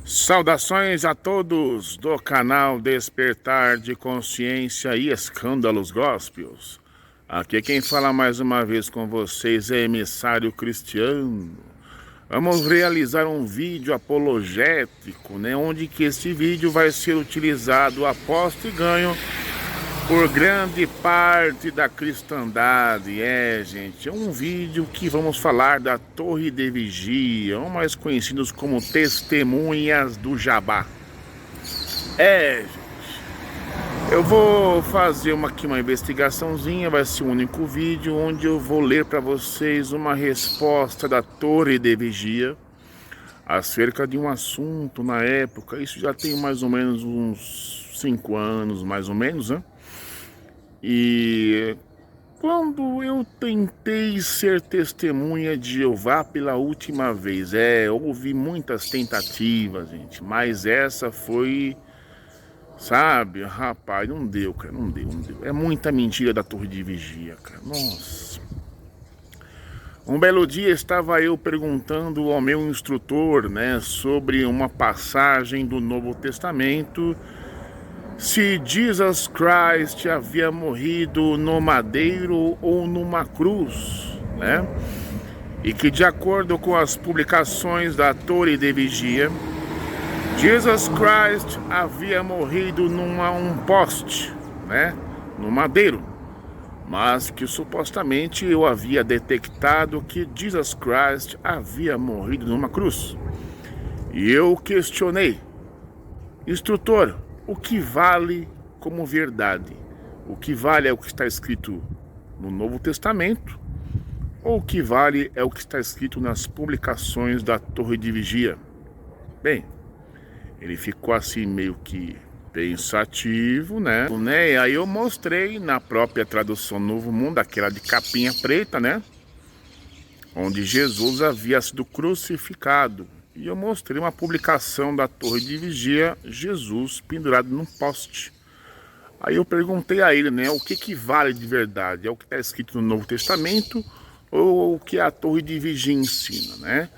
Saudações a todos do canal Despertar de Consciência e Escândalos Gospels. Aqui quem fala mais uma vez com vocês é Emissário Cristiano. Vamos realizar um vídeo apologético, onde que esse vídeo vai ser utilizado, aposto e ganho, por grande parte da cristandade. Gente, é um vídeo que vamos falar da Torre de Vigia, ou mais conhecidos como Testemunhas do Jabá. Gente, eu vou fazer aqui uma investigaçãozinha, vai ser um único vídeo, onde eu vou ler para vocês uma resposta da Torre de Vigia acerca de um assunto na época. Isso já tem mais ou menos uns 5 anos, mais ou menos, né? E quando eu tentei ser testemunha de Jeová pela última vez, houve muitas tentativas, gente, mas essa foi, sabe, rapaz, não deu, cara, não deu. É muita mentira da Torre de Vigia, cara, nossa. Um belo dia estava eu perguntando ao meu instrutor, sobre uma passagem do Novo Testamento, se Jesus Christ havia morrido no madeiro ou numa cruz, E que, de acordo com as publicações da Torre de Vigia, Jesus Christ havia morrido num poste, no madeiro, mas que supostamente eu havia detectado que Jesus Christ havia morrido numa cruz. E eu questionei: instrutor, o que vale como verdade? O que vale é o que está escrito no Novo Testamento, ou o que vale é o que está escrito nas publicações da Torre de Vigia? Bem, ele ficou assim meio que pensativo, E aí eu mostrei na própria tradução Novo Mundo, aquela de capinha preta, onde Jesus havia sido crucificado. E eu mostrei uma publicação da Torre de Vigia, Jesus pendurado num poste. Aí eu perguntei a ele, o que vale de verdade? É o que está escrito no Novo Testamento ou o que a Torre de Vigia ensina,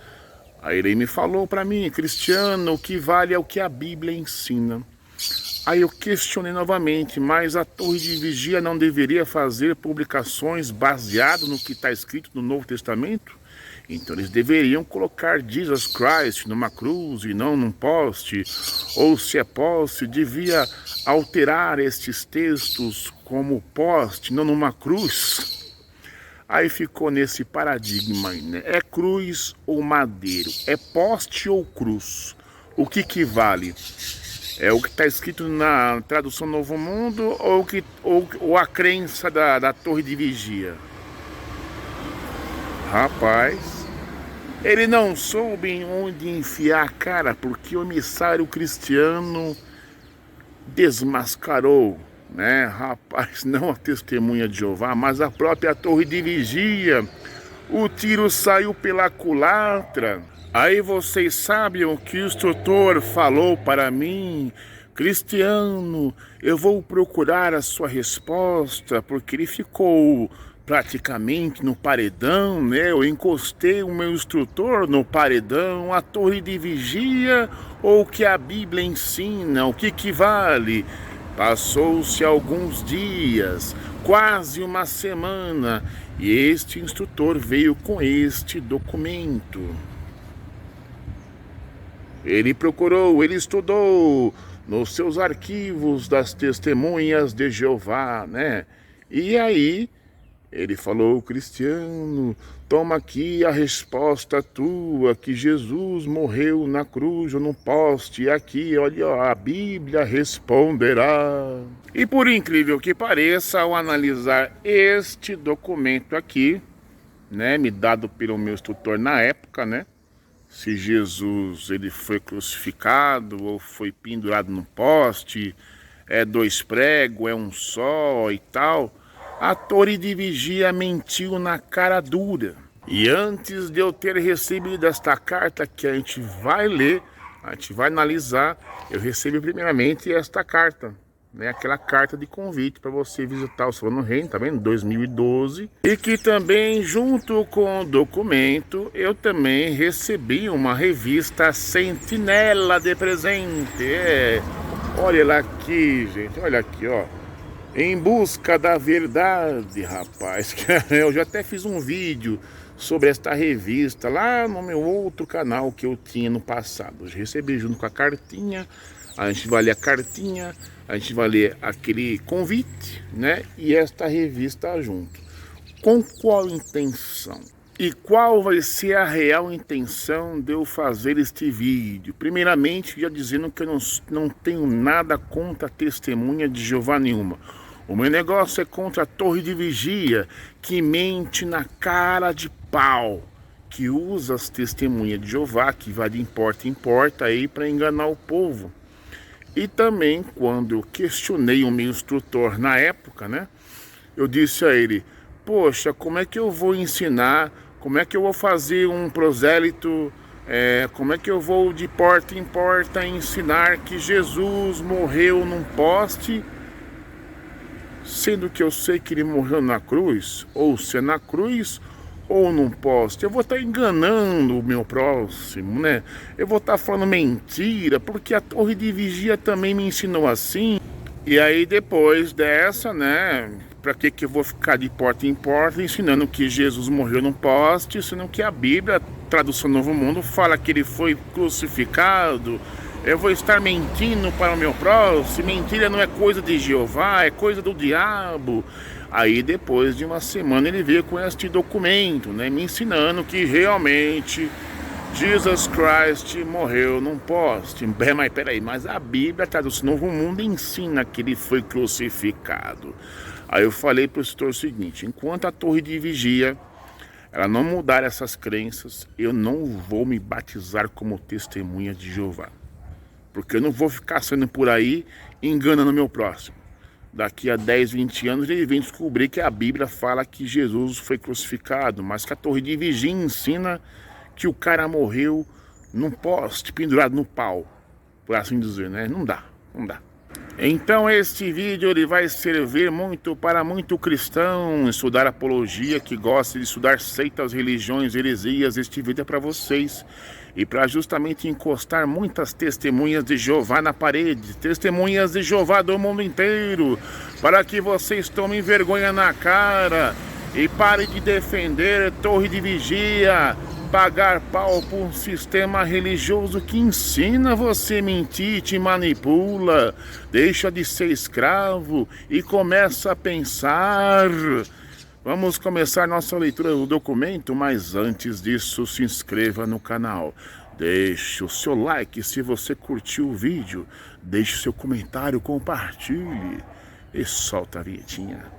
Aí ele me falou para mim: Cristiano, o que vale é o que a Bíblia ensina. Aí eu questionei novamente: mas a Torre de Vigia não deveria fazer publicações baseadas no que está escrito no Novo Testamento? Então eles deveriam colocar Jesus Christ numa cruz e não num poste. Ou se é poste, devia alterar estes textos como poste, não numa cruz. Aí ficou nesse paradigma, É cruz ou madeiro? É poste ou cruz? O que vale? É o que está escrito na tradução Novo Mundo ou a crença da Torre de Vigia? Rapaz, ele não soube onde enfiar a cara, porque o emissário Cristiano desmascarou, Rapaz, não a testemunha de Jeová, mas a própria Torre de Vigia. O tiro saiu pela culatra. Aí vocês sabem o que o instrutor falou para mim: Cristiano, eu vou procurar a sua resposta, porque ele ficou praticamente no paredão, Eu encostei o meu instrutor no paredão. A Torre de Vigia ou o que a Bíblia ensina? O que vale? Passou-se alguns dias, quase uma semana, e este instrutor veio com este documento. Ele procurou, ele estudou nos seus arquivos das testemunhas de Jeová, E aí ele falou: Cristiano, toma aqui a resposta tua, que Jesus morreu na cruz ou no poste. E aqui, olha, a Bíblia responderá. E por incrível que pareça, ao analisar este documento aqui, me dado pelo meu instrutor na época, se Jesus ele foi crucificado ou foi pendurado no poste, é 2 pregos, é um só e tal, a Torre de Vigia mentiu na cara dura. E antes de eu ter recebido esta carta que a gente vai ler, a gente vai analisar, eu recebi primeiramente esta carta, né? Aquela carta de convite para você visitar o Salão do Reino, tá vendo? 2012. E que também, junto com o documento, eu também recebi uma revista Sentinela de presente. Olha lá aqui, gente, olha aqui, ó. Em busca da verdade, rapaz. Eu já até fiz um vídeo sobre esta revista lá no meu outro canal que eu tinha no passado. Eu recebi junto com a cartinha. A gente vai ler a cartinha, a gente vai ler aquele convite, né? E esta revista junto. Com qual intenção? E qual vai ser a real intenção de eu fazer este vídeo? Primeiramente, já dizendo que eu não tenho nada contra a testemunha de Jeová nenhuma. O meu negócio é contra a torre de vigia, que mente na cara de pau, que usa as testemunhas de Jeová, que vai de porta em porta aí para enganar o povo. E também, quando eu questionei o meu instrutor na época, né? Eu disse a ele, poxa, como é que eu vou ensinar, como é que eu vou fazer um prosélito, como é que eu vou de porta em porta ensinar que Jesus morreu num poste, sendo que eu sei que ele morreu na cruz, ou se é na cruz, ou num poste. Eu vou estar enganando o meu próximo, né? Eu vou estar falando mentira, porque a torre de vigia também me ensinou assim. E aí depois dessa, né, pra que eu vou ficar de porta em porta ensinando que Jesus morreu num poste, sendo que a Bíblia, tradução Novo Mundo, fala que ele foi crucificado. Eu vou estar mentindo para o meu próximo. Mentira não é coisa de Jeová, é coisa do diabo. Aí depois de uma semana ele veio com este documento, né, me ensinando que realmente Jesus Christ morreu num poste. Mas peraí, mas a Bíblia, tradução Novo Mundo, ensina que ele foi crucificado. Aí eu falei para o instrutor o seguinte, enquanto a torre de vigia ela não mudar essas crenças, eu não vou me batizar como testemunha de Jeová. Porque eu não vou ficar saindo por aí enganando o meu próximo. Daqui a 10, 20 anos ele vem descobrir que a Bíblia fala que Jesus foi crucificado, mas que a torre de vigia ensina que o cara morreu num poste, pendurado no pau, por assim dizer, né? Não dá, não dá. Então este vídeo ele vai servir para muito cristão estudar apologia, que gosta de estudar seitas, religiões, heresias. Este vídeo é para vocês e para justamente encostar muitas testemunhas de Jeová na parede, testemunhas de Jeová do mundo inteiro, para que vocês tomem vergonha na cara e parem de defender torre de vigia, pagar pau por um sistema religioso que ensina você a mentir, te manipula, deixa de ser escravo e começa a pensar. Vamos começar nossa leitura do documento, mas antes disso se inscreva no canal. Deixe o seu like se você curtiu o vídeo, deixe o seu comentário, compartilhe e solta a vinhetinha.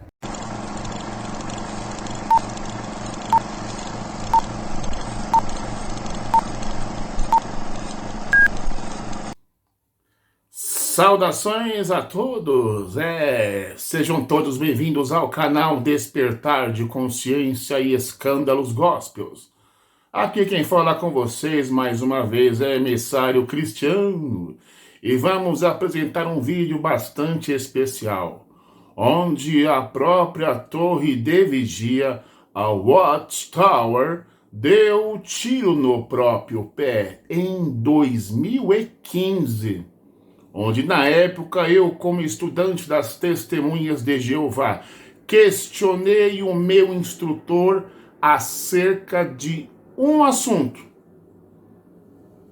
Saudações a todos, sejam todos bem-vindos ao canal Despertar de Consciência e Escândalos Gospels. Aqui quem fala com vocês mais uma vez é emissário Cristiano e vamos apresentar um vídeo bastante especial, onde a própria torre de vigia, a Watchtower, deu tiro no próprio pé em 2015. Onde na época eu, como estudante das Testemunhas de Jeová, questionei o meu instrutor acerca de um assunto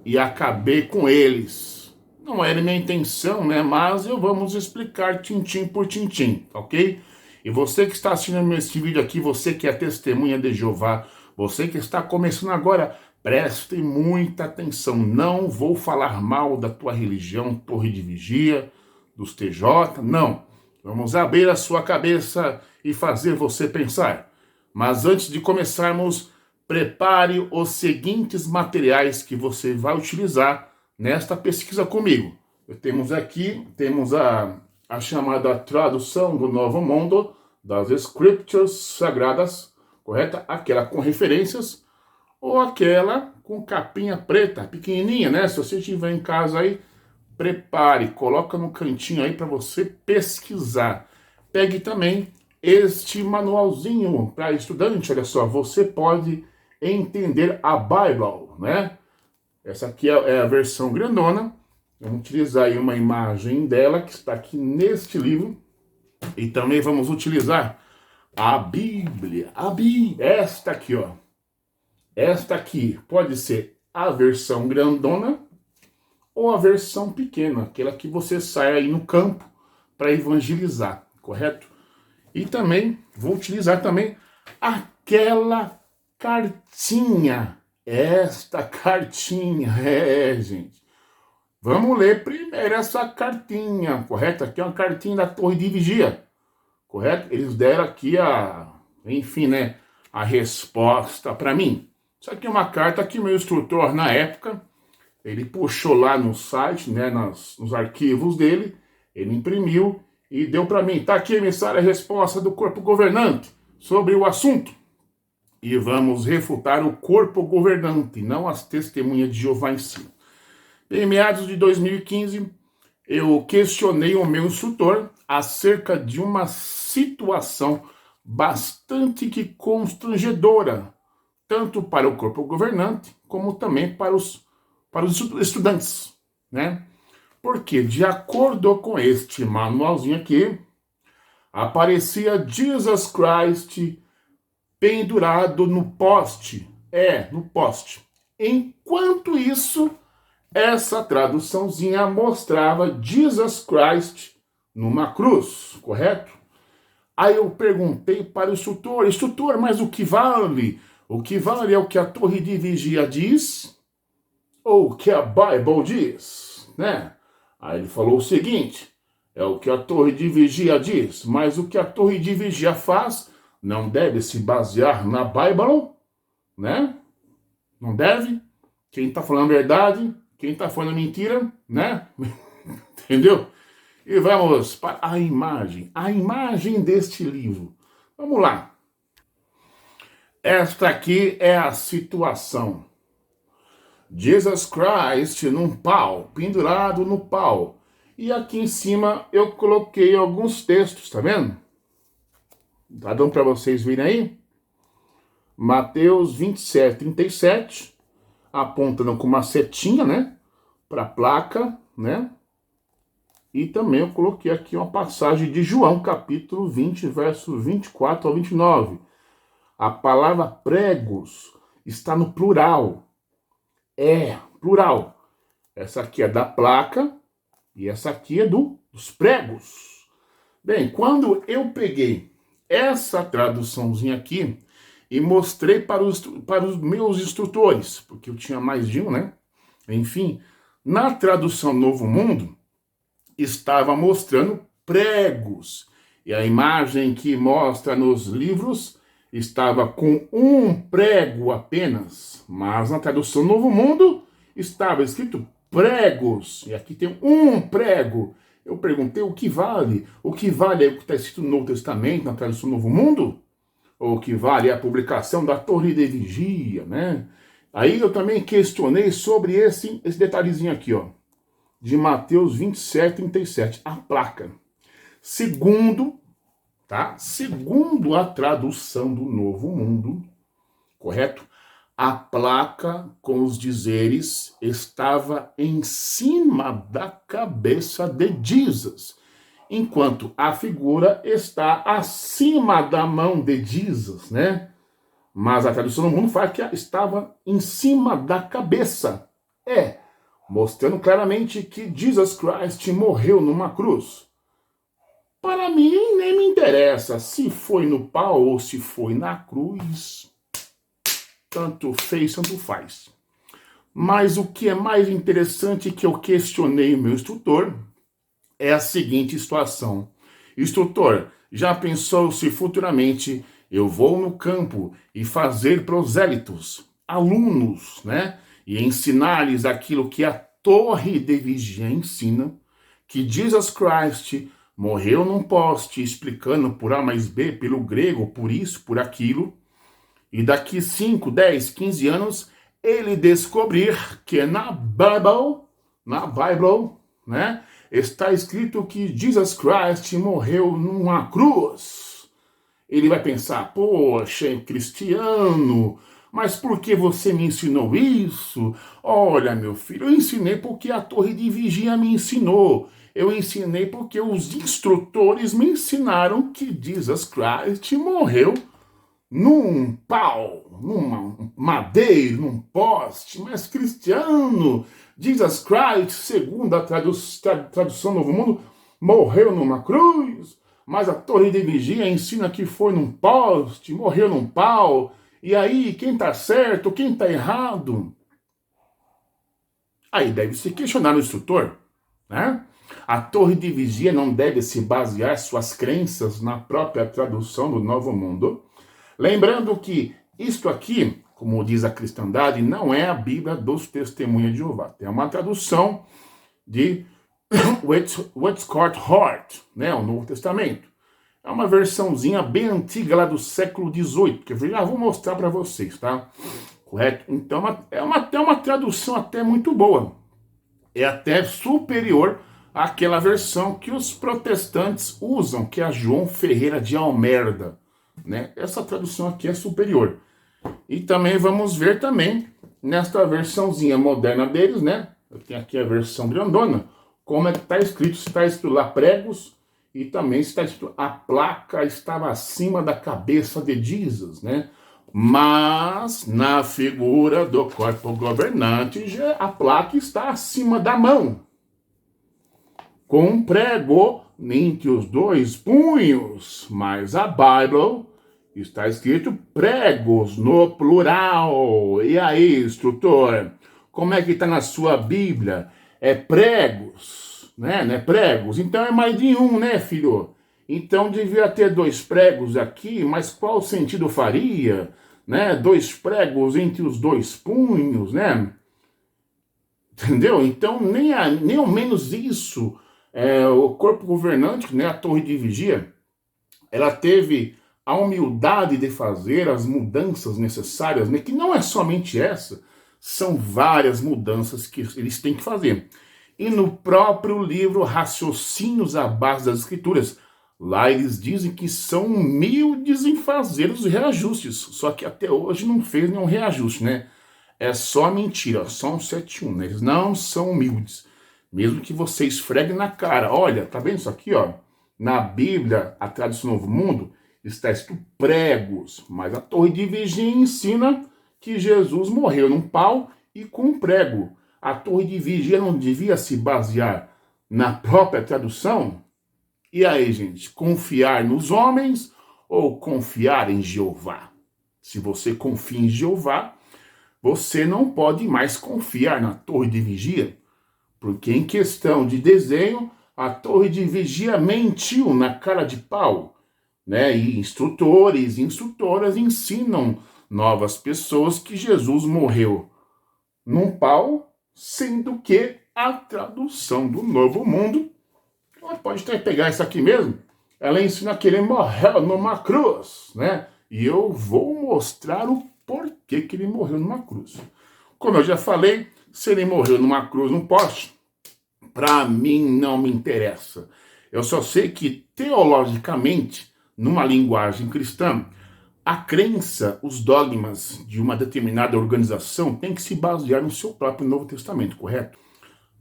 e acabei com eles. Não era minha intenção, né? Mas vamos explicar tintim por tintim, ok? E você que está assistindo esse vídeo aqui, você que é testemunha de Jeová, você que está começando agora, preste muita atenção, não vou falar mal da tua religião, torre de vigia, dos TJ, não. Vamos abrir a sua cabeça e fazer você pensar. Mas antes de começarmos, prepare os seguintes materiais que você vai utilizar nesta pesquisa comigo. Temos a chamada tradução do Novo Mundo, das Escrituras Sagradas, correta? Aquela com referências, ou aquela com capinha preta, pequenininha, né? Se você tiver em casa aí, prepare, coloca no cantinho aí para você pesquisar. Pegue também este manualzinho para estudante, olha só, você pode entender a Bible, né? Essa aqui é a versão grandona. Vamos utilizar aí uma imagem dela que está aqui neste livro. E também vamos utilizar a Bíblia. Esta aqui, ó. Esta aqui pode ser a versão grandona ou a versão pequena, aquela que você sai aí no campo para evangelizar, correto? E também vou utilizar também aquela cartinha. Esta cartinha, gente. Vamos ler primeiro essa cartinha, correto? Aqui é uma cartinha da Torre de Vigia, correto? Eles deram aqui enfim, né, a resposta para mim. Isso aqui é uma carta que o meu instrutor, na época, ele puxou lá no site, né, nos arquivos dele, ele imprimiu e deu para mim. Tá aqui, emissário, a resposta do corpo governante sobre o assunto. E vamos refutar o corpo governante, não as testemunhas de Jeová em si. Em meados de 2015, eu questionei o meu instrutor acerca de uma situação bastante que constrangedora, tanto para o corpo governante, como também para os estudantes, né? Porque, de acordo com este manualzinho aqui, aparecia Jesus Christ pendurado no poste. No poste. Enquanto isso, essa traduçãozinha mostrava Jesus Christ numa cruz, correto? Aí eu perguntei para o instrutor, mas o que vale? O que vale é o que a Torre de Vigia diz ou o que a Bible diz, né? Aí ele falou o seguinte, é o que a Torre de Vigia diz, mas o que a Torre de Vigia faz não deve se basear na Bible, né? Não deve. Quem está falando a verdade, quem está falando mentira, né? Entendeu? E vamos para a imagem deste livro. Vamos lá. Esta aqui é a situação. Jesus Christ num pau, pendurado no pau. E aqui em cima eu coloquei alguns textos, tá vendo? Tá dando para vocês verem aí? Mateus 27, 37, apontando com uma setinha, né? Para a placa, né? E também eu coloquei aqui uma passagem de João, capítulo 20, versos 24 ao 29. A palavra pregos está no plural. Plural. Essa aqui é da placa e essa aqui é dos pregos. Bem, quando eu peguei essa traduçãozinha aqui e mostrei para os meus instrutores, porque eu tinha mais de um, né? Enfim, na tradução Novo Mundo, estava mostrando pregos. E a imagem que mostra nos livros estava com um prego apenas. Mas na tradução Novo Mundo estava escrito pregos. E aqui tem um prego. Eu perguntei o que vale? O que vale é o que está escrito no Novo Testamento, na tradução Novo Mundo? Ou o que vale é a publicação da Torre de Vigia, né? Aí eu também questionei sobre esse detalhezinho aqui, ó. De Mateus 27, 37, a placa. Segundo a tradução do Novo Mundo, correto? A placa com os dizeres estava em cima da cabeça de Jesus, enquanto a figura está acima da mão de Jesus, né? Mas a tradução do mundo fala que estava em cima da cabeça. Mostrando claramente que Jesus Christ morreu numa cruz. Para mim, nem me interessa se foi no pau ou se foi na cruz. Tanto fez, tanto faz. Mas o que é mais interessante que eu questionei o meu instrutor é a seguinte situação. Instrutor, já pensou se futuramente eu vou no campo e fazer prosélitos, alunos, né? E ensinar-lhes aquilo que a Torre de Vigia ensina, que Jesus Christ morreu num poste explicando por A mais B, pelo grego, por isso, por aquilo, e daqui 5, 10, 15 anos, ele descobrir que na Bible, né? Está escrito que Jesus Christ morreu numa cruz. Ele vai pensar, poxa, cristiano, mas por que você me ensinou isso? Olha, meu filho, eu ensinei porque a torre de vigia me ensinou. Eu ensinei porque os instrutores me ensinaram que Jesus Christ morreu num pau, num madeiro, num poste. Mas cristiano, Jesus Christ, segundo a tradução Novo Mundo, morreu numa cruz. Mas a torre de vigia ensina que foi num poste, morreu num pau. E aí, quem está certo, quem está errado? Aí deve se questionar o instrutor, né? A torre de vigia não deve se basear suas crenças na própria tradução do Novo Mundo. Lembrando que isto aqui, como diz a cristandade, não é a Bíblia dos Testemunhas de Jeová. É uma tradução de Westcott Hort, né? O Novo Testamento. É uma versãozinha bem antiga lá do século XVIII, que eu já vou mostrar para vocês, tá? Correto? Então é uma tradução até muito boa. É até superior àquela versão que os protestantes usam, que é a João Ferreira de Almeida, né? Essa tradução aqui é superior. E também vamos ver também nesta versãozinha moderna deles, né? Eu tenho aqui a versão grandona, como é que está escrito. Está escrito lá pregos, e também está escrito a placa estava acima da cabeça de Jesus, né? Mas na figura do corpo governante, a placa está acima da mão, com um prego entre os dois punhos, mas a Bíblia está escrito pregos no plural. E aí, instrutor, como é que está na sua Bíblia? É pregos, né? Não é pregos? Então é mais de um, né, filho? Então devia ter dois pregos aqui, mas qual sentido faria? Né? Dois pregos entre os dois punhos, né? Entendeu? Então nem ao menos isso, o corpo governante, né, a torre de vigia, ela teve a humildade de fazer as mudanças necessárias, né? Que não é somente essa, são várias mudanças que eles têm que fazer. E no próprio livro Raciocínios à Base das Escrituras, lá eles dizem que são humildes em fazer os reajustes, só que até hoje não fez nenhum reajuste, né? É só mentira, só um 71, né? Eles não são humildes, mesmo que você esfregue na cara. Olha, tá vendo isso aqui, ó? Na Bíblia, a tradução Novo Mundo, está escrito pregos, mas a torre de vigia ensina que Jesus morreu num pau e com um prego. A torre de vigia não devia se basear na própria tradução? E aí, gente, confiar nos homens ou confiar em Jeová? Se você confia em Jeová, você não pode mais confiar na torre de vigia, porque em questão de desenho, a torre de vigia mentiu na cara de pau, né? E instrutores e instrutoras ensinam novas pessoas que Jesus morreu num pau, sendo que a tradução do Novo Mundo, ela pode até pegar isso aqui mesmo, ela ensina que ele morreu numa cruz, né? E eu vou mostrar o porquê que ele morreu numa cruz. Como eu já falei, se ele morreu numa cruz, num poste, para mim não me interessa. Eu só sei que, teologicamente, numa linguagem cristã, a crença, os dogmas de uma determinada organização tem que se basear no seu próprio Novo Testamento, correto?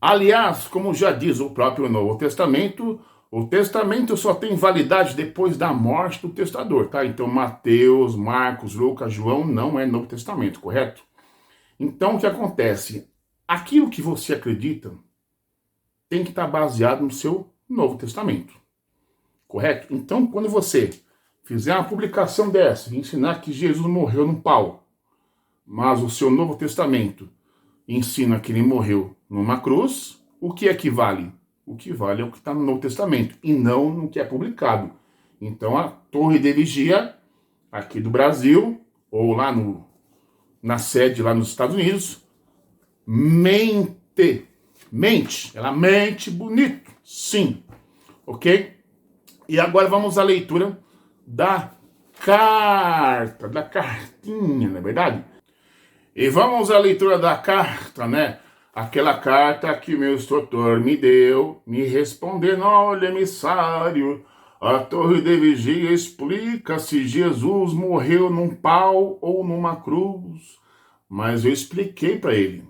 Aliás, como já diz o próprio Novo Testamento, o testamento só tem validade depois da morte do testador, tá? Então Mateus, Marcos, Lucas, João não é Novo Testamento, correto? Então o que acontece? Aquilo que você acredita tem que estar baseado no seu Novo Testamento, correto? Então quando você fizer uma publicação dessa, ensinar que Jesus morreu num pau, mas o seu Novo Testamento ensina que ele morreu numa cruz, o que é que vale? O que vale é o que está no Novo Testamento, e não no que é publicado. Então a torre de vigia, aqui do Brasil, ou lá na sede lá nos Estados Unidos, mente, ela mente bonito, sim, ok? E agora vamos à leitura da carta, da cartinha, não é verdade? E vamos à leitura da carta, né? aquela carta que meu instrutor me deu, me respondendo: olha, emissário, a torre de vigia explica se Jesus morreu num pau ou numa cruz. Mas eu expliquei para ele.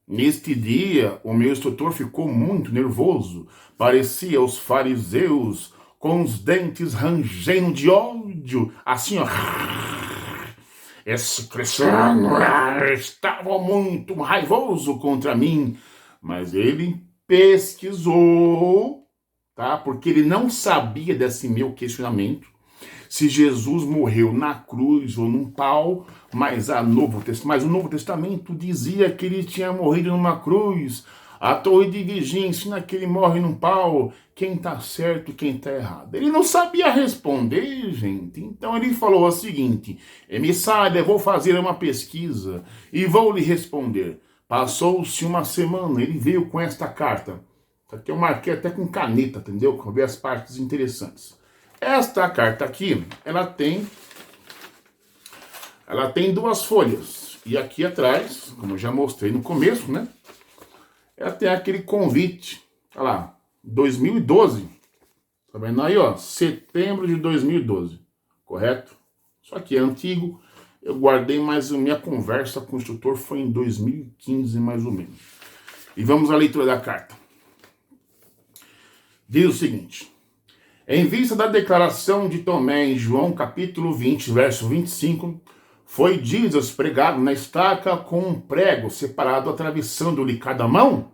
Neste dia, o meu instrutor ficou muito nervoso. Parecia os fariseus com os dentes rangendo de ódio, assim, ó. Esse Cristiano estava muito raivoso contra mim, mas ele pesquisou, tá? Porque ele não sabia desse meu questionamento, se Jesus morreu na cruz ou num pau, mas o Novo Testamento dizia que ele tinha morrido numa cruz. A torre de vigia ensina que ele morre num pau. Quem tá certo, quem tá errado? Ele não sabia responder, gente. Então ele falou o seguinte: emissário, eu vou fazer uma pesquisa e vou lhe responder. Passou-se uma semana, ele veio com esta carta. Aqui eu marquei até com caneta, entendeu? Para ver as partes interessantes. Esta carta aqui, ela tem 2 folhas. E aqui atrás, como eu já mostrei no começo, né? Ela tem aquele convite. Olha lá, 2012. Tá vendo aí, ó? Setembro de 2012. Correto? Isso aqui é antigo. Eu guardei, mas a minha conversa com o instrutor foi em 2015, mais ou menos. E vamos à leitura da carta. Diz o seguinte: em vista da declaração de Tomé em João capítulo 20, verso 25, foi Jesus pregado na estaca com um prego separado atravessando-lhe cada mão?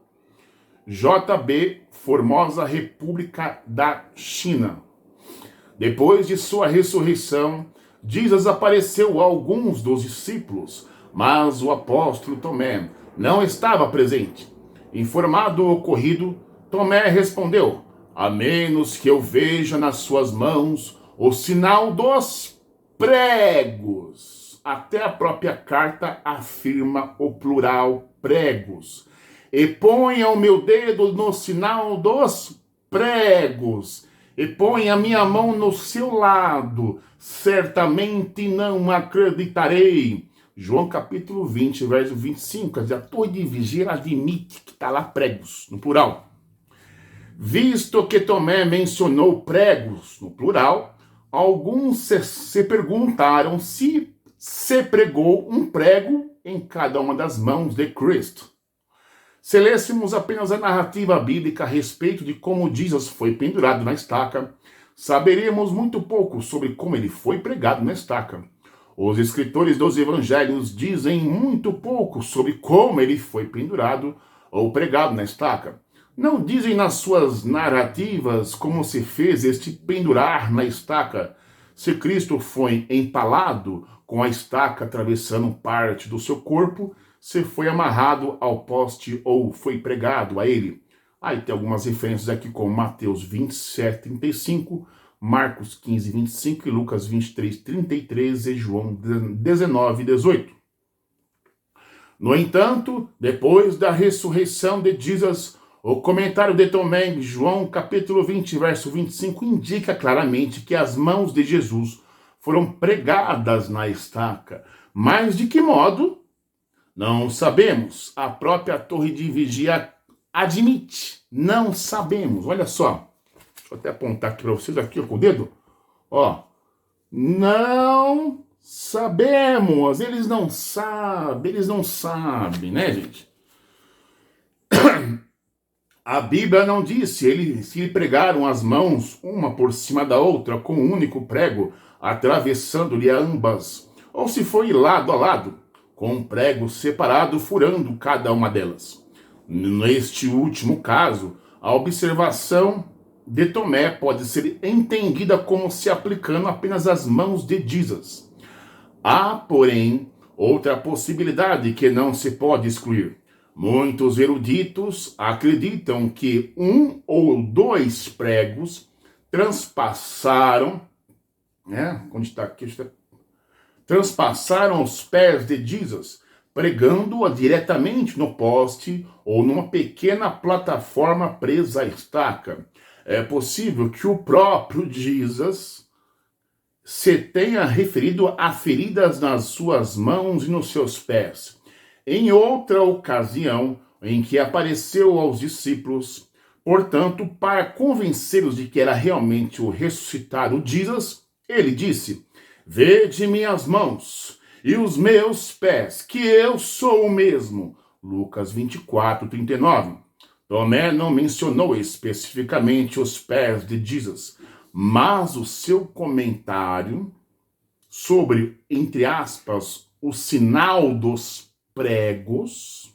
JB, Formosa, República da China. Depois de sua ressurreição, Jesus apareceu a alguns dos discípulos, mas o apóstolo Tomé não estava presente. Informado do ocorrido, Tomé respondeu: a menos que eu veja nas suas mãos o sinal dos pregos. Até a própria carta afirma o plural pregos. E ponha o meu dedo no sinal dos pregos. E ponha a minha mão no seu lado. Certamente não acreditarei. João capítulo 20, verso 25. Quer dizer, a torre de vigia admite que está lá pregos, no plural. Visto que Tomé mencionou pregos no plural, alguns se perguntaram se pregou um prego em cada uma das mãos de Cristo. Se lêssemos apenas a narrativa bíblica a respeito de como Jesus foi pendurado na estaca, saberíamos muito pouco sobre como ele foi pregado na estaca. Os escritores dos evangelhos dizem muito pouco sobre como ele foi pendurado ou pregado na estaca. Não dizem nas suas narrativas como se fez este pendurar na estaca, se Cristo foi empalado com a estaca atravessando parte do seu corpo, se foi amarrado ao poste ou foi pregado a ele. Aí tem algumas referências aqui como Mateus 27, 35, Marcos 15, 25 e Lucas 23, 33 e João 19, 18. No entanto, depois da ressurreição de Jesus, o comentário de Tomé em João capítulo 20, verso 25, indica claramente que as mãos de Jesus foram pregadas na estaca. Mas de que modo? Não sabemos. A própria torre de vigia admite. Não sabemos. Olha só. Deixa eu até apontar aqui para vocês, aqui com o dedo. Ó. Não sabemos. Eles não sabem, né, gente? A Bíblia não diz se lhe pregaram as mãos uma por cima da outra com um único prego, atravessando-lhe ambas, ou se foi lado a lado, com um prego separado furando cada uma delas. Neste último caso, a observação de Tomé pode ser entendida como se aplicando apenas às mãos de Jesus. Há, porém, outra possibilidade que não se pode excluir. Muitos eruditos acreditam que um ou dois pregos transpassaram, né? Onde está aqui? Transpassaram os pés de Jesus, pregando-a diretamente no poste ou numa pequena plataforma presa à estaca. É possível que o próprio Jesus se tenha referido a feridas nas suas mãos e nos seus pés. Em outra ocasião, em que apareceu aos discípulos. Portanto, para convencê-los de que era realmente o ressuscitado Jesus, ele disse: Vede minhas mãos e os meus pés, que eu sou o mesmo. Lucas 24, 39. Tomé não mencionou especificamente os pés de Jesus, mas o seu comentário sobre, entre aspas, o sinal dos pregos,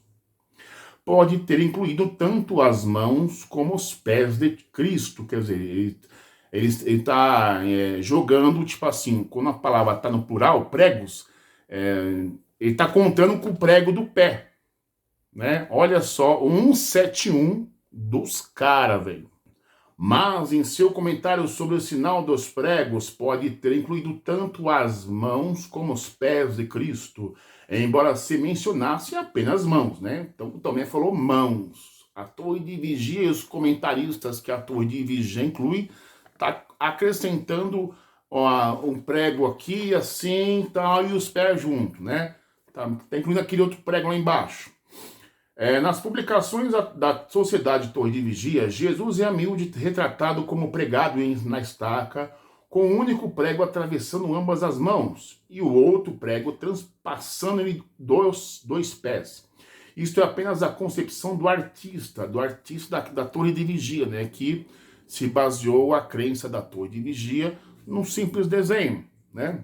pode ter incluído tanto as mãos como os pés de Cristo. Quer dizer, ele está jogando, tipo assim, quando a palavra está no plural, pregos, ele está contando com o prego do pé. Né? Olha só, o 171 dos caras, velho. Mas em seu comentário sobre o sinal dos pregos, pode ter incluído tanto as mãos como os pés de Cristo, embora se mencionasse apenas mãos, né? Então também falou mãos. A torre de vigia e os comentaristas que a torre de vigia inclui, tá acrescentando um prego aqui, assim, tal, e os pés junto, né? Tá incluindo aquele outro prego lá embaixo. Nas publicações da Sociedade Torre de Vigia, Jesus é a miúde retratado como pregado na estaca, com um único prego atravessando ambas as mãos e o outro prego transpassando-lhe dois pés. Isto é apenas a concepção do artista da Torre de Vigia, né, que se baseou a crença da Torre de Vigia num simples desenho, né?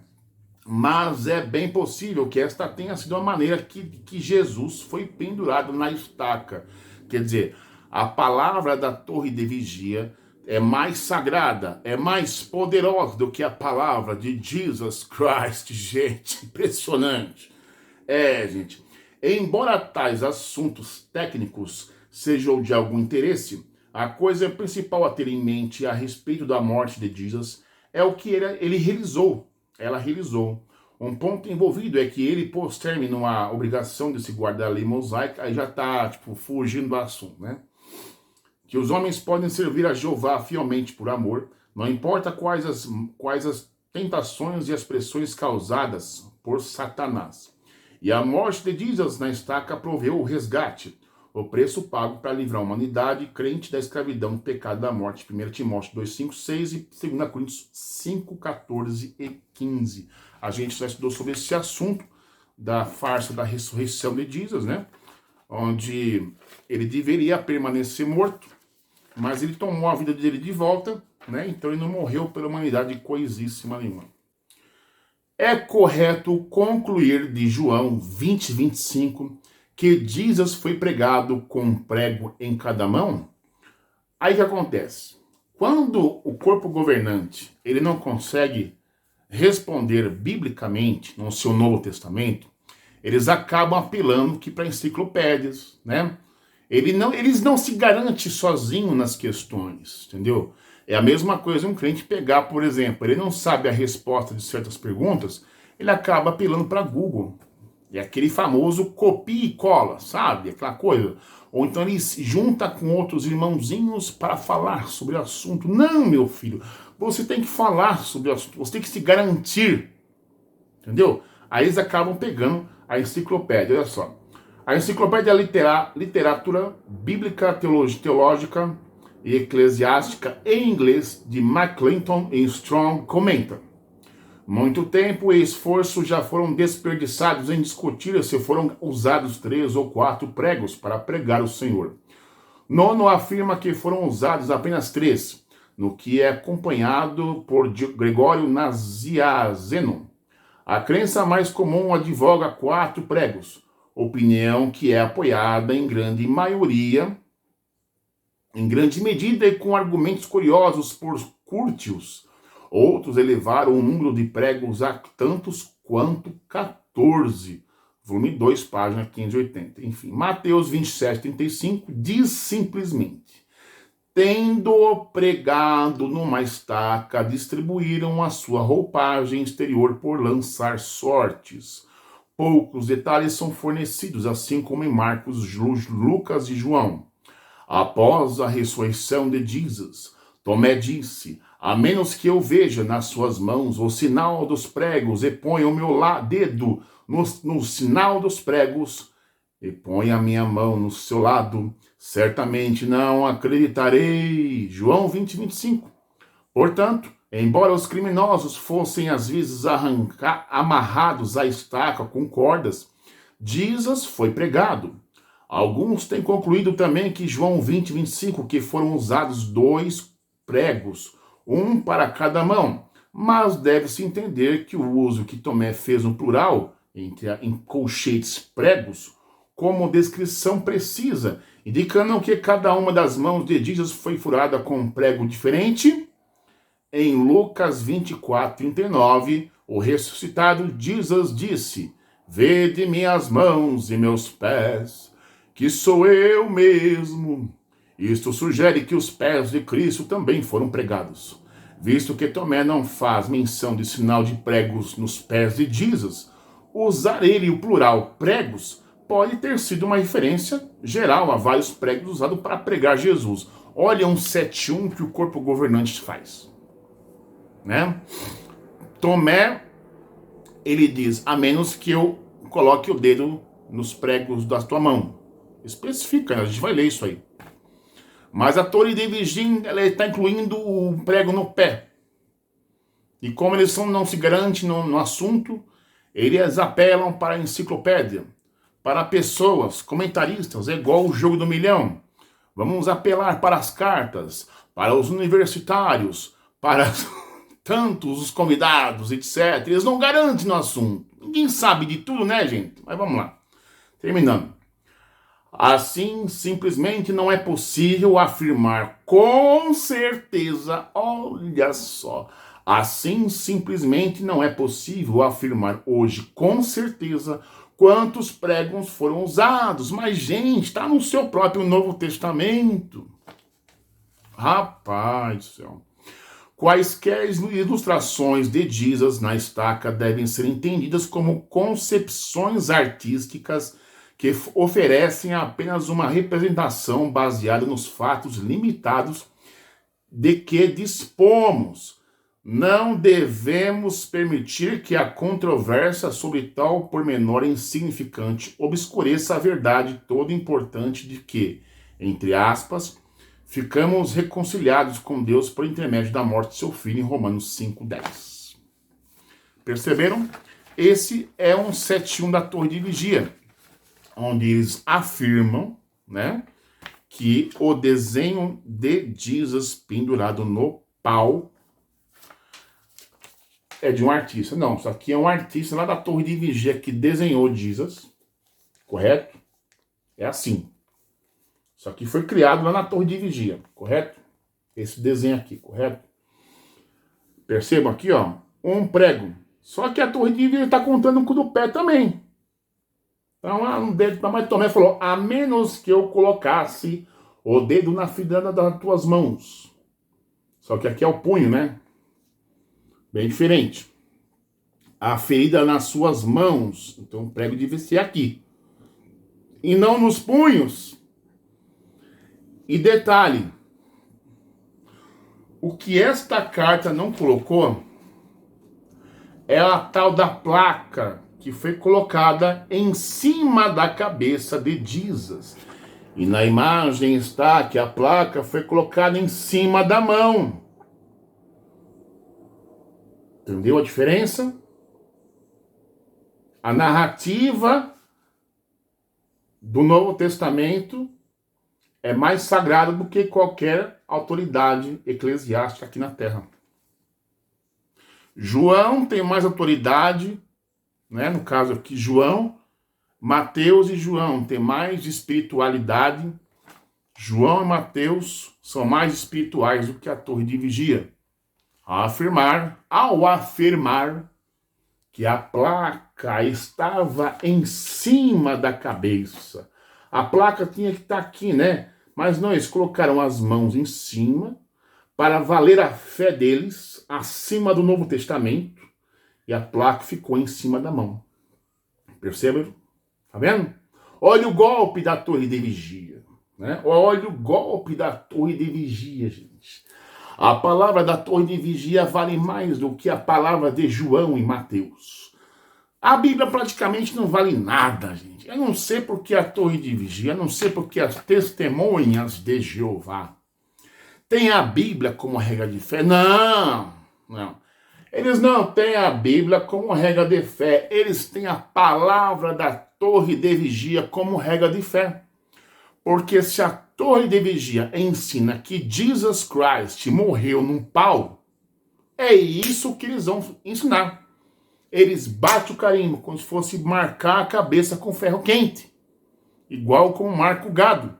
Mas é bem possível que esta tenha sido a maneira que Jesus foi pendurado na estaca. Quer dizer, a palavra da torre de vigia é mais sagrada, é mais poderosa do que a palavra de Jesus Christ. Gente, impressionante. Gente, embora tais assuntos técnicos sejam de algum interesse, a coisa principal a ter em mente a respeito da morte de Jesus é o que ela realizou. Um ponto envolvido é que ele pôs término à obrigação de se guardar a lei mosaica, aí já está fugindo do assunto, né? Que os homens podem servir a Jeová fielmente por amor, não importa quais as tentações e as pressões causadas por Satanás. E a morte de Jesus na estaca proveu o resgate, o preço pago para livrar a humanidade crente da escravidão, do pecado da morte. 1 Timóteo 2:5, 6 e 2 Coríntios 5, 14 e 15. A gente já estudou sobre esse assunto da farsa da ressurreição de Jesus, né? Onde ele deveria permanecer morto, mas ele tomou a vida dele de volta, né? Então ele não morreu pela humanidade coisíssima nenhuma. É correto concluir de João 20, 25 que Jesus foi pregado com um prego em cada mão? Aí o que acontece? Quando o corpo governante ele não consegue responder biblicamente no seu Novo Testamento, eles acabam apelando que para enciclopédias, né? Eles não se garantem sozinhos nas questões, entendeu? É a mesma coisa um crente pegar, por exemplo, ele não sabe a resposta de certas perguntas, ele acaba apelando para Google. É aquele famoso copia e cola, sabe? Aquela coisa. Ou então ele se junta com outros irmãozinhos para falar sobre o assunto. Não, meu filho, você tem que falar sobre o assunto, você tem que se garantir. Entendeu? Aí eles acabam pegando a enciclopédia, olha só. A enciclopédia literatura bíblica, teológica e eclesiástica em inglês de McClinton e Strong comenta. Muito tempo e esforço já foram desperdiçados em discutir se foram usados 3 ou 4 pregos para pregar o Senhor. Nono afirma que foram usados apenas 3, no que é acompanhado por Gregório Nazianzeno. A crença mais comum advoga 4 pregos, opinião que é apoiada em grande medida e com argumentos curiosos por Curtius. Outros elevaram o número de pregos a tantos quanto 14. Volume 2, página 580. Enfim, Mateus 27, 35 diz simplesmente: tendo pregado numa estaca, distribuíram a sua roupagem exterior por lançar sortes. Poucos detalhes são fornecidos, assim como em Marcos, Lucas e João. Após a ressurreição de Jesus, Tomé disse: a menos que eu veja nas suas mãos o sinal dos pregos e ponha o meu dedo no sinal dos pregos, e põe a minha mão no seu lado, certamente não acreditarei. João 20:25. Portanto, embora os criminosos fossem às vezes amarrados à estaca com cordas, Jesus foi pregado. Alguns têm concluído também que João 20:25, que foram usados 2 pregos, um para cada mão, mas deve-se entender que o uso que Tomé fez no plural, em colchetes pregos, como descrição precisa, indicando que cada uma das mãos de Jesus foi furada com um prego diferente. Em Lucas 24:39, o ressuscitado Jesus disse: Vede minhas mãos e meus pés, que sou eu mesmo. Isto sugere que os pés de Cristo também foram pregados. Visto que Tomé não faz menção de sinal de pregos nos pés de Jesus, usar ele o plural pregos pode ter sido uma referência geral a vários pregos usados para pregar Jesus. Olha um 7:1 que o corpo governante faz. Né? Tomé, ele diz, a menos que eu coloque o dedo nos pregos da tua mão. Especifica, a gente vai ler isso aí. Mas a Torre de Vigia, ela está incluindo o prego no pé. E como eles não se garantem no assunto, eles apelam para a enciclopédia, para pessoas, comentaristas, é igual o jogo do milhão. Vamos apelar para as cartas, para os universitários, para tantos os convidados, etc. Eles não garantem no assunto. Ninguém sabe de tudo, né, gente? Mas vamos lá. Terminando. Assim, simplesmente não é possível afirmar com certeza, olha só, assim simplesmente não é possível afirmar hoje com certeza quantos pregos foram usados. Mas, gente, está no seu próprio Novo Testamento. Rapaz do céu. Quaisquer ilustrações de Jesus na estaca devem ser entendidas como concepções artísticas que oferecem apenas uma representação baseada nos fatos limitados de que dispomos. Não devemos permitir que a controvérsia sobre tal pormenor insignificante obscureça a verdade toda importante de que, entre aspas, ficamos reconciliados com Deus por intermédio da morte de seu filho em Romanos 5:10. Perceberam? Esse é um 7:1 da Torre de Vigia, onde eles afirmam, né, que o desenho de Jesus pendurado no pau é de um artista. Não, isso aqui é um artista lá da Torre de Vigia que desenhou Jesus, correto? É assim. Isso aqui foi criado lá na Torre de Vigia, correto? Esse desenho aqui, correto? Percebam aqui, ó, um prego. Só que a Torre de Vigia está contando com o do pé também. Então, um dedo, mas Tomé falou, a menos que eu colocasse o dedo na ferida das tuas mãos. Só que aqui é o punho, né? Bem diferente. A ferida nas suas mãos. Então o prego devia ser aqui. E não nos punhos. E detalhe. O que esta carta não colocou é a tal da placa que foi colocada em cima da cabeça de Jesus. E na imagem está que a placa foi colocada em cima da mão. Entendeu a diferença? A narrativa do Novo Testamento é mais sagrada do que qualquer autoridade eclesiástica aqui na Terra. João tem mais autoridade, né? No caso aqui, João, Mateus e João têm mais espiritualidade. João e Mateus são mais espirituais do que a Torre de Vigia. Ao afirmar que a placa estava em cima da cabeça. A placa tinha que estar aqui, né? Mas não, eles colocaram as mãos em cima para valer a fé deles acima do Novo Testamento e a placa ficou em cima da mão. Percebem? Tá vendo? Olha o golpe da Torre de Vigia, né? Olha o golpe da Torre de Vigia, gente. A palavra da Torre de Vigia vale mais do que a palavra de João e Mateus. A Bíblia praticamente não vale nada, gente. Eu não sei porque a Torre de Vigia, eu não sei porque as testemunhas de Jeová têm a Bíblia como regra de fé. Não, não. Eles não têm a Bíblia como regra de fé. Eles têm a palavra da Torre de Vigia como regra de fé. Porque se a Torre de Vigia ensina que Jesus Christ morreu num pau, é isso que eles vão ensinar. Eles batem o carimbo como se fosse marcar a cabeça com ferro quente, igual como marca o gado.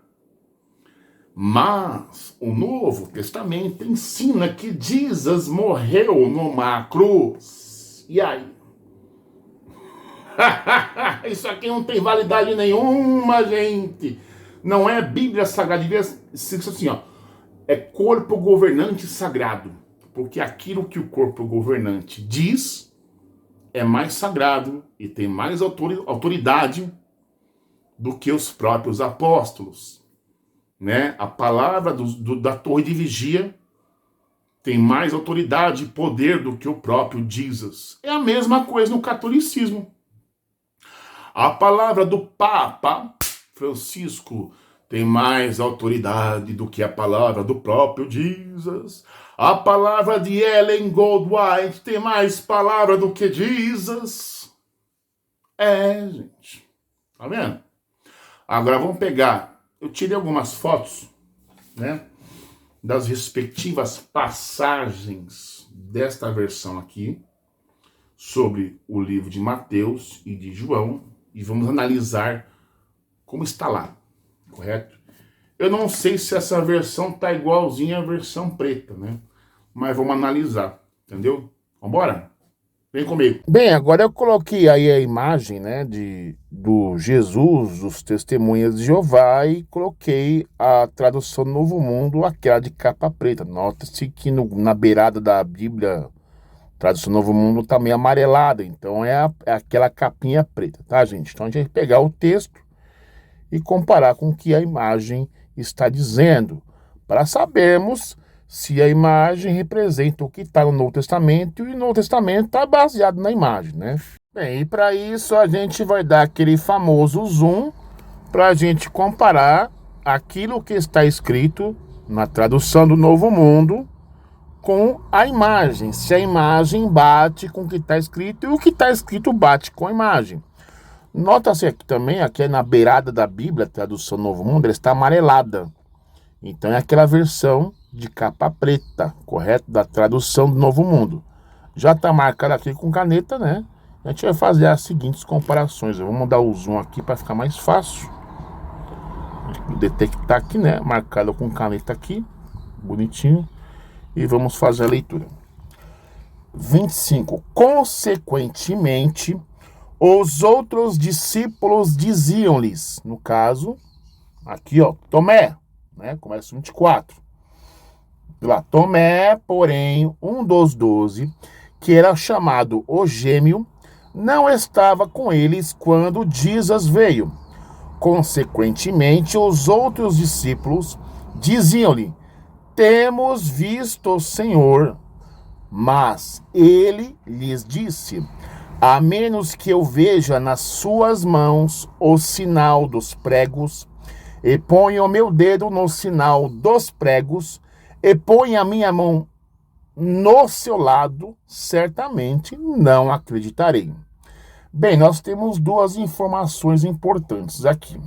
Mas o Novo Testamento ensina que Jesus morreu numa cruz. E aí? Isso aqui não tem validade nenhuma, gente. Não é Bíblia Sagrada, assim, ó. É corpo governante sagrado. Porque aquilo que o corpo governante diz é mais sagrado e tem mais autoridade do que os próprios apóstolos. Né? A palavra da Torre de Vigia tem mais autoridade e poder do que o próprio Jesus. É a mesma coisa no catolicismo. A palavra do Papa Francisco tem mais autoridade do que a palavra do próprio Jesus. A palavra de Ellen Goldwhite tem mais palavra do que Jesus. É, gente. Tá vendo? Agora vamos pegar. Eu tirei algumas fotos, né? Das respectivas passagens desta versão aqui sobre o livro de Mateus e de João e vamos analisar como está lá, correto? Eu não sei se essa versão tá igualzinha à versão preta, né? Mas vamos analisar, entendeu? Vambora? Vem comigo. Bem, agora eu coloquei aí a imagem, né, do Jesus, dos Testemunhas de Jeová, e coloquei a tradução do Novo Mundo, aquela de capa preta. Nota-se que na beirada da Bíblia, a tradução do Novo Mundo tá meio amarelada, então é aquela capinha preta, tá, gente? Então a gente vai pegar o texto e comparar com o que a imagem está dizendo, para sabermos se a imagem representa o que está no Novo Testamento e o Novo Testamento está baseado na imagem, né? Bem, e para isso a gente vai dar aquele famoso zoom para a gente comparar aquilo que está escrito na tradução do Novo Mundo com a imagem, se a imagem bate com o que está escrito e o que está escrito bate com a imagem. Nota-se aqui também, aqui na beirada da Bíblia, a tradução do Novo Mundo, ela está amarelada. Então é aquela versão de capa preta, correto? Da tradução do Novo Mundo. Já está marcado aqui com caneta, né? A gente vai fazer as seguintes comparações. Vamos dar o zoom aqui para ficar mais fácil. Detectar aqui, né? Marcado com caneta aqui, bonitinho. E vamos fazer a leitura. 25. Consequentemente, os outros discípulos diziam-lhes, no caso, aqui ó, Tomé, né? Começa 24. Lá, Tomé, porém, um dos 12, que era chamado o Gêmeo, não estava com eles quando Jesus veio. Consequentemente, os outros discípulos diziam-lhe, temos visto o Senhor. Mas ele lhes disse, a menos que eu veja nas suas mãos o sinal dos pregos, e ponha o meu dedo no sinal dos pregos, e ponha a minha mão no seu lado, certamente não acreditarei. Bem, nós temos duas informações importantes aqui.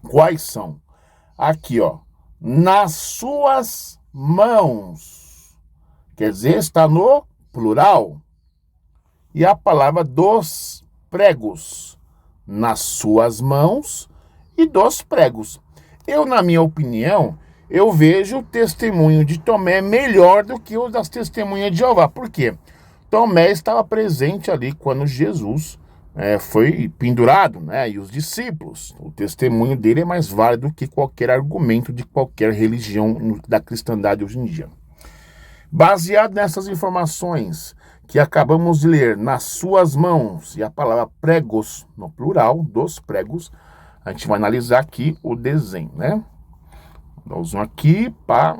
Quais são? Aqui, ó, nas suas mãos. Quer dizer, está no plural. E a palavra dos pregos, nas suas mãos e dos pregos. Eu, na minha opinião, eu vejo o testemunho de Tomé melhor do que o das testemunhas de Jeová. Por quê? Tomé estava presente ali quando Jesus foi pendurado, né? E os discípulos. O testemunho dele é mais válido que qualquer argumento de qualquer religião da cristandade hoje em dia. Baseado nessas informações que acabamos de ler, nas suas mãos, e a palavra pregos, no plural, dos pregos, a gente vai analisar aqui o desenho, né? Nós vamos aqui, pá.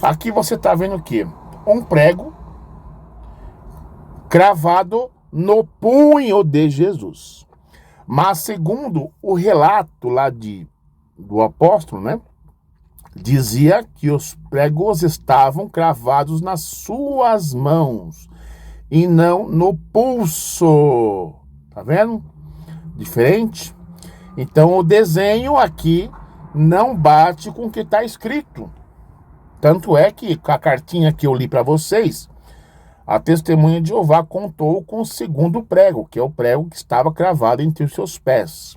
Aqui você está vendo o quê? Um prego cravado no punho de Jesus. Mas segundo o relato lá do apóstolo, né? Dizia que os pregos estavam cravados nas suas mãos e não no pulso. Tá vendo? Diferente. Então o desenho aqui não bate com o que está escrito. Tanto é que com a cartinha que eu li para vocês, a testemunha de Jeová contou com o segundo prego, que é o prego que estava cravado entre os seus pés.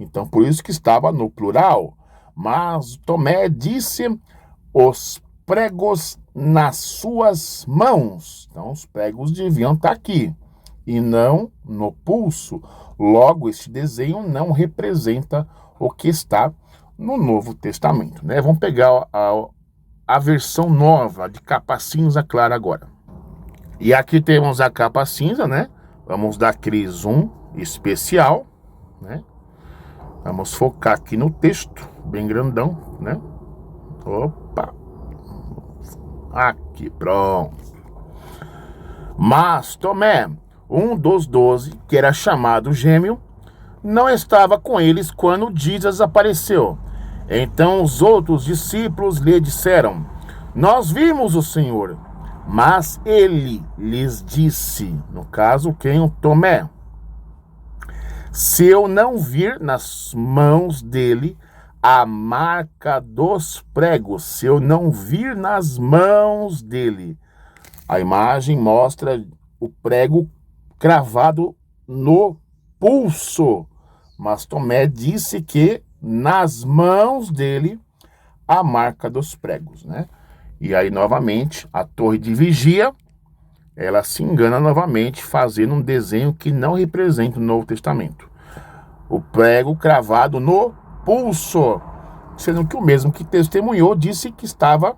Então por isso que estava no plural. Mas Tomé disse os pregos nas suas mãos. Então os pregos deviam estar aqui e não no pulso. Logo, este desenho não representa o que está no Novo Testamento, né? Vamos pegar a versão nova de capa cinza clara agora. E aqui temos a capa cinza, né? Vamos dar aquele zoom especial, né? Vamos focar aqui no texto, bem grandão, né? Opa! Aqui, pronto. Mas Tomé, um dos 12, que era chamado Gêmeo, não estava com eles quando Jesus apareceu. Então os outros discípulos lhe disseram: nós vimos o Senhor. Mas ele lhes disse, no caso, quem? O Tomé: se eu não vir nas mãos dele a marca dos pregos, se eu não vir nas mãos dele. A imagem mostra o prego cravado no pulso. Mas Tomé disse que nas mãos dele a marca dos pregos, né? E aí, novamente, a torre de vigia, ela se engana novamente, fazendo um desenho que não representa o Novo Testamento. O prego cravado no pulso, sendo que o mesmo que testemunhou disse que estava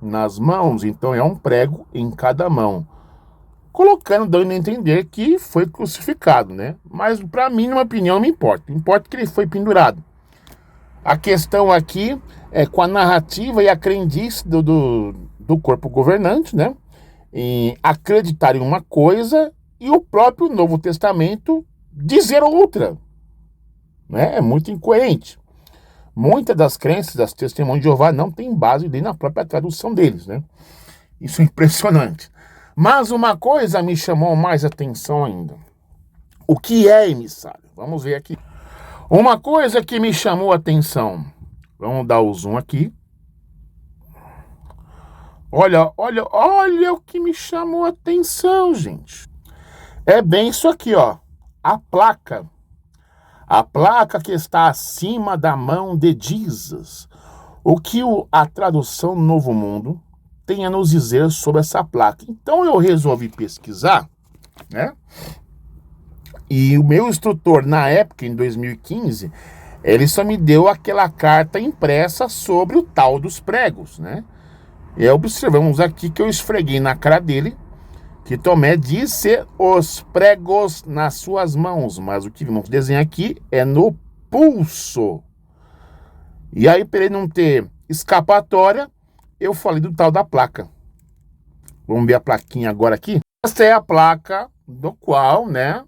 nas mãos. Então é um prego em cada mão, dando a entender que foi crucificado, né? Mas para mim, na minha opinião, não importa. Importa que ele foi pendurado. A questão aqui é com a narrativa e a crendice do corpo governante, né? Em acreditar em uma coisa e o próprio Novo Testamento dizer outra, né? É muito incoerente. Muitas das crenças das testemunhas de Jeová não tem base nem na própria tradução deles, né? Isso é impressionante. Mas uma coisa me chamou mais atenção ainda. O que é emissário? Vamos ver aqui. Uma coisa que me chamou a atenção. Vamos dar o zoom aqui. Olha o que me chamou a atenção, gente. É bem isso aqui, ó. A placa. A placa que está acima da mão de Jesus. O que a tradução Novo Mundo tem a nos dizer sobre essa placa. Então eu resolvi pesquisar, né? E o meu instrutor, na época, em 2015, ele só me deu aquela carta impressa sobre o tal dos pregos, né? E observamos aqui que eu esfreguei na cara dele que Tomé disse os pregos nas suas mãos, mas o que vamos desenhar aqui é no pulso. E aí, para ele não ter escapatória, eu falei do tal da placa. Vamos ver a plaquinha agora aqui. Essa é a placa do qual, né,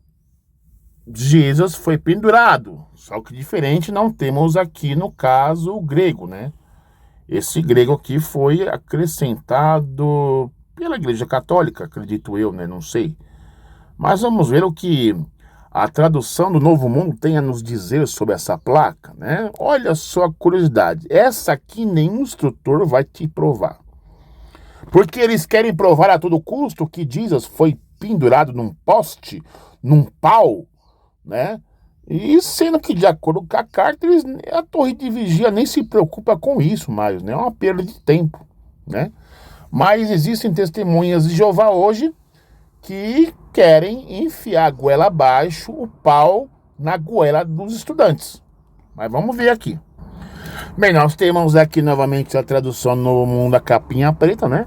Jesus foi pendurado. Só que diferente, não temos aqui no caso o grego, né? Esse grego aqui foi acrescentado pela Igreja Católica, acredito eu, né? Não sei. Mas vamos ver o que a tradução do Novo Mundo tem a nos dizer sobre essa placa, né? Olha só a curiosidade. Essa aqui nenhum instrutor vai te provar. Porque eles querem provar a todo custo que Jesus foi pendurado num poste, num pau, né? E sendo que, de acordo com a carta, a torre de vigia nem se preocupa com isso mais, né? É uma perda de tempo, né? Mas existem testemunhas de Jeová hoje que querem enfiar a goela abaixo, o pau na goela dos estudantes. Mas vamos ver aqui. Bem, nós temos aqui novamente a tradução no mundo da capinha preta, né?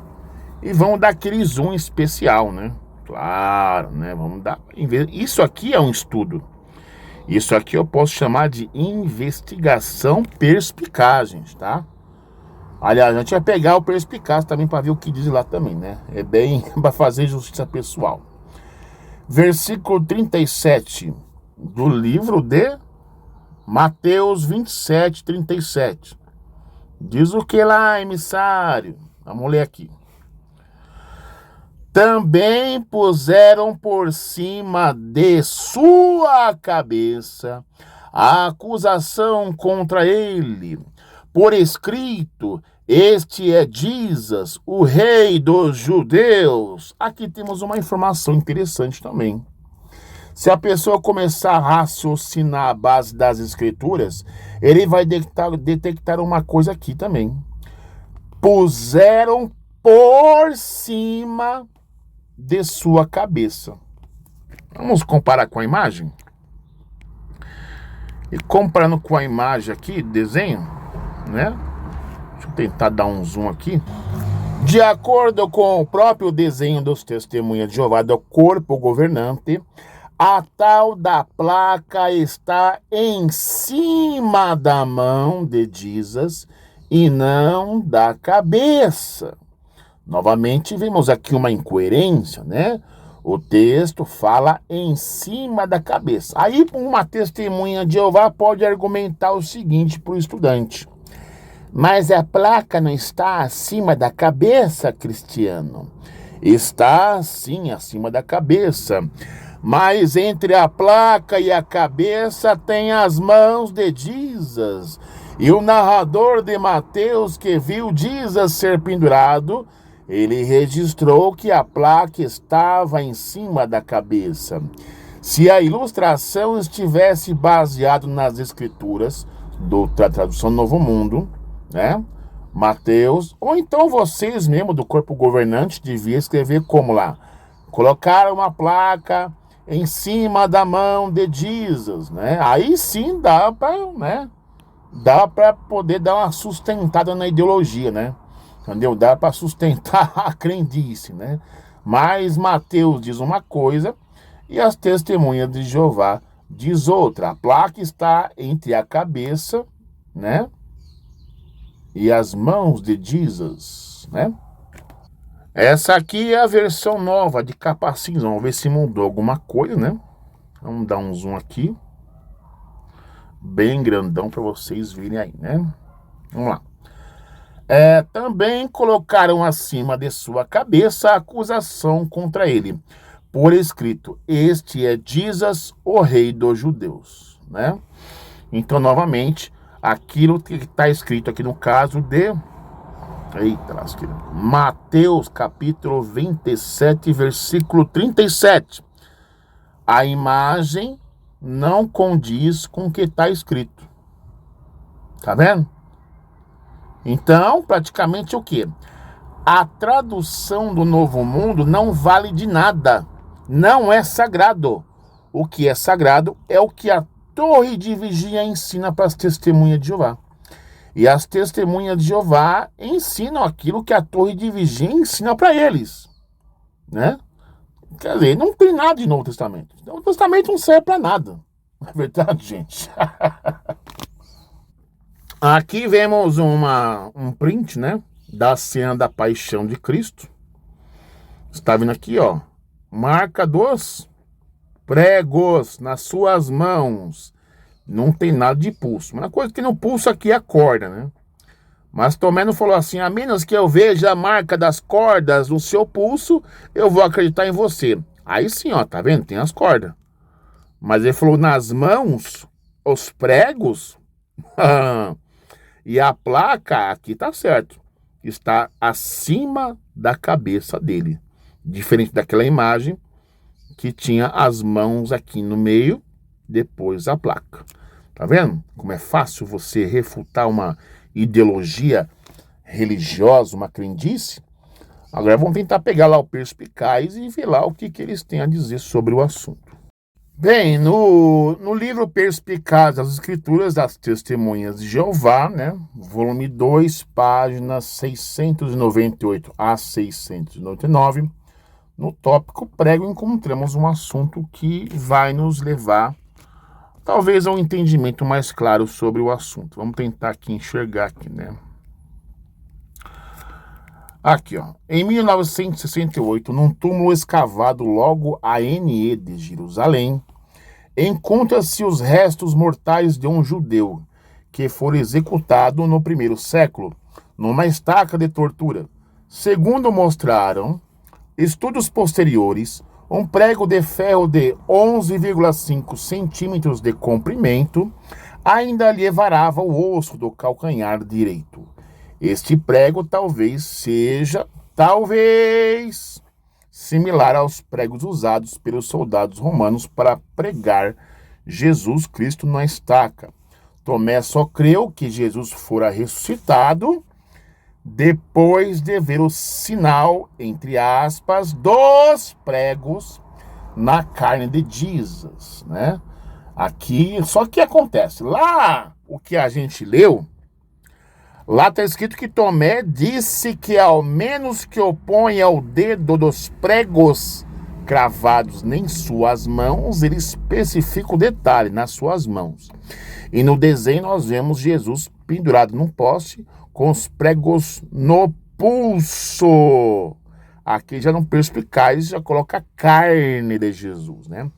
E vamos dar aquele zoom especial, né? Claro, né? Vamos dar. Isso aqui é um estudo. Isso aqui eu posso chamar de investigação perspicaz, gente, tá? Aliás, a gente vai pegar o perspicaz também para ver o que diz lá também, né? É bem para fazer justiça pessoal. versículo 37 do livro de Mateus 27, 37. Diz o que lá, emissário? Vamos ler aqui. Também puseram por cima de sua cabeça a acusação contra ele. Por escrito, este é Jesus, o rei dos judeus. Aqui temos uma informação interessante também. Se a pessoa começar a raciocinar a base das escrituras, ele vai detectar uma coisa aqui também. Puseram por cima de sua cabeça. Vamos comparar com a imagem? E comparando com a imagem aqui, desenho, né? Deixa eu tentar dar um zoom aqui. De acordo com o próprio desenho dos Testemunhas de Jeová do corpo governante, a tal da placa está em cima da mão de Jesus e não da cabeça. Novamente, vemos aqui uma incoerência, né? O texto fala em cima da cabeça. Aí, uma testemunha de Jeová pode argumentar o seguinte para o estudante. Mas a placa não está acima da cabeça, Cristiano? Está, sim, acima da cabeça. Mas entre a placa e a cabeça tem as mãos de Jesus. E o narrador de Mateus, que viu Jesus ser pendurado, ele registrou que a placa estava em cima da cabeça. Se a ilustração estivesse baseada nas escrituras da tradução Novo Mundo, né? Mateus, ou então vocês mesmo do corpo governante deviam escrever como lá. Colocaram uma placa em cima da mão de Jesus, né? Aí sim dá para, né? Dá para poder dar uma sustentada na ideologia, né? Entendeu? Dá para sustentar a crendice, né? Mas Mateus diz uma coisa e as testemunhas de Jeová diz outra. A placa está entre a cabeça, né? E as mãos de Jesus, né? Essa aqui é a versão nova de capa cinza. Vamos ver se mudou alguma coisa, né? Vamos dar um zoom aqui. Bem grandão para vocês verem aí, né? Vamos lá. Também colocaram acima de sua cabeça a acusação contra ele. Por escrito, este é Jesus, o rei dos judeus, né? Então, novamente, aquilo que está escrito aqui no caso de... Eita, lasqueira. Mateus, capítulo 27, versículo 37. A imagem não condiz com o que está escrito. Tá vendo? Então, praticamente o quê? A tradução do Novo Mundo não vale de nada. Não é sagrado. O que é sagrado é o que a Torre de Vigia ensina para as testemunhas de Jeová. E as testemunhas de Jeová ensinam aquilo que a Torre de Vigia ensina para eles, né? Quer dizer, não tem nada de Novo Testamento. O Novo Testamento não serve para nada. Não é verdade, gente? Aqui vemos um print, né? Da cena da paixão de Cristo. Está vendo aqui, ó. Marca dos pregos nas suas mãos. Não tem nada de pulso. Uma coisa que no pulso aqui é a corda, né? Mas Tomé não falou assim, a menos que eu veja a marca das cordas no seu pulso, eu vou acreditar em você. Aí sim, ó, tá vendo? Tem as cordas. Mas ele falou nas mãos, os pregos, e a placa, aqui tá certo, está acima da cabeça dele. Diferente daquela imagem que tinha as mãos aqui no meio, depois a placa. Tá vendo como é fácil você refutar uma ideologia religiosa, uma crendice? Agora vamos tentar pegar lá o Perspicaz e ver lá o que eles têm a dizer sobre o assunto. Bem, no livro Perspicaz das Escrituras das Testemunhas de Jeová, né, volume 2, páginas 698 a 699, no tópico prego encontramos um assunto que vai nos levar talvez a um entendimento mais claro sobre o assunto. Vamos tentar aqui enxergar aqui, né? Aqui, ó. Em 1968, num túmulo escavado logo à NE de Jerusalém, encontra-se os restos mortais de um judeu que foi executado no primeiro século, numa estaca de tortura. Segundo mostraram estudos posteriores, um prego de ferro de 11,5 centímetros de comprimento ainda lhe varava o osso do calcanhar direito. Este prego talvez seja, similar aos pregos usados pelos soldados romanos para pregar Jesus Cristo na estaca. Tomé só creu que Jesus fora ressuscitado depois de ver o sinal, entre aspas, dos pregos na carne de Jesus, né? Aqui, só que acontece, lá o que a gente leu, lá está escrito que Tomé disse que ao menos que oponha o dedo dos pregos cravados em suas mãos, ele especifica o detalhe, nas suas mãos. E no desenho nós vemos Jesus pendurado num poste com os pregos no pulso. Aqui já não perspicaz, já coloca a carne de Jesus, né?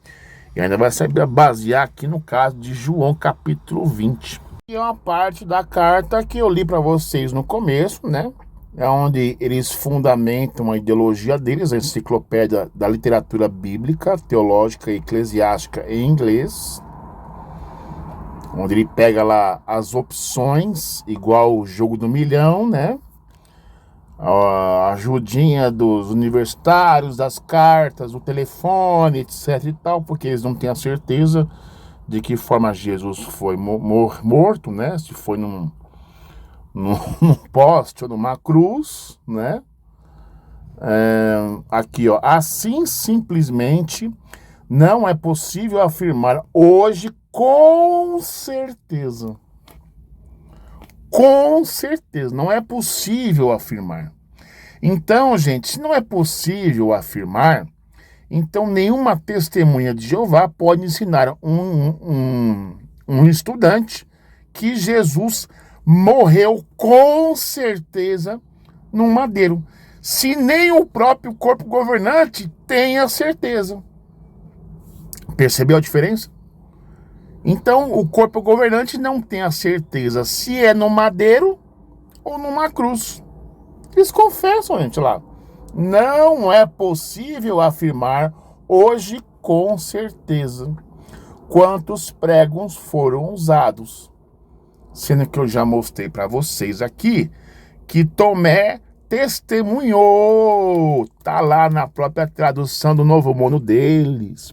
E ainda vai saber basear aqui no caso de João capítulo 20. E é uma parte da carta que eu li para vocês no começo, né? É onde eles fundamentam a ideologia deles, a enciclopédia da literatura bíblica, teológica e eclesiástica em inglês, onde ele pega lá as opções, igual o jogo do milhão, né? A ajudinha dos universitários, das cartas, o telefone, etc e tal, porque eles não têm a certeza de que forma Jesus foi morto, né? Se foi num poste ou numa cruz, né? Aqui, ó. Assim, simplesmente, não é possível afirmar hoje com certeza. Com certeza, não é possível afirmar. Então, gente, se não é possível afirmar, então nenhuma testemunha de Jeová pode ensinar um estudante que Jesus morreu com certeza num madeiro, se nem o próprio corpo governante tem a certeza. Percebeu a diferença? Então, o corpo governante não tem a certeza se é no madeiro ou numa cruz. Eles confessam, gente, lá. Não é possível afirmar hoje com certeza quantos pregos foram usados. Sendo que eu já mostrei para vocês aqui que Tomé testemunhou. Tá lá na própria tradução do Novo Mundo deles.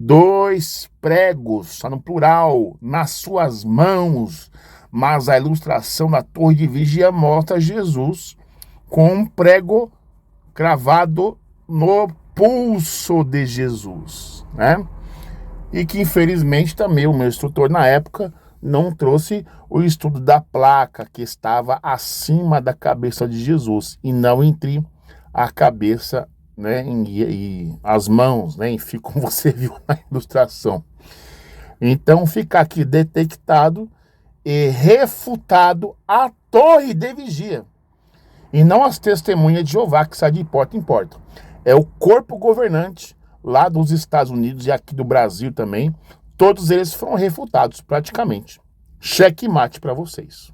2 pregos, está no plural, nas suas mãos. Mas a ilustração da torre de vigia mostra Jesus com um prego cravado no pulso de Jesus, né? E que infelizmente também o meu instrutor na época não trouxe o estudo da placa que estava acima da cabeça de Jesus e não entre a cabeça, né, e as mãos, né, enfim, como você viu na ilustração. Então fica aqui detectado e refutado a torre de vigia, e não as testemunhas de Jeová que saem de porta em porta. É o corpo governante lá dos Estados Unidos e aqui do Brasil também. Todos eles foram refutados praticamente. Cheque mate para vocês.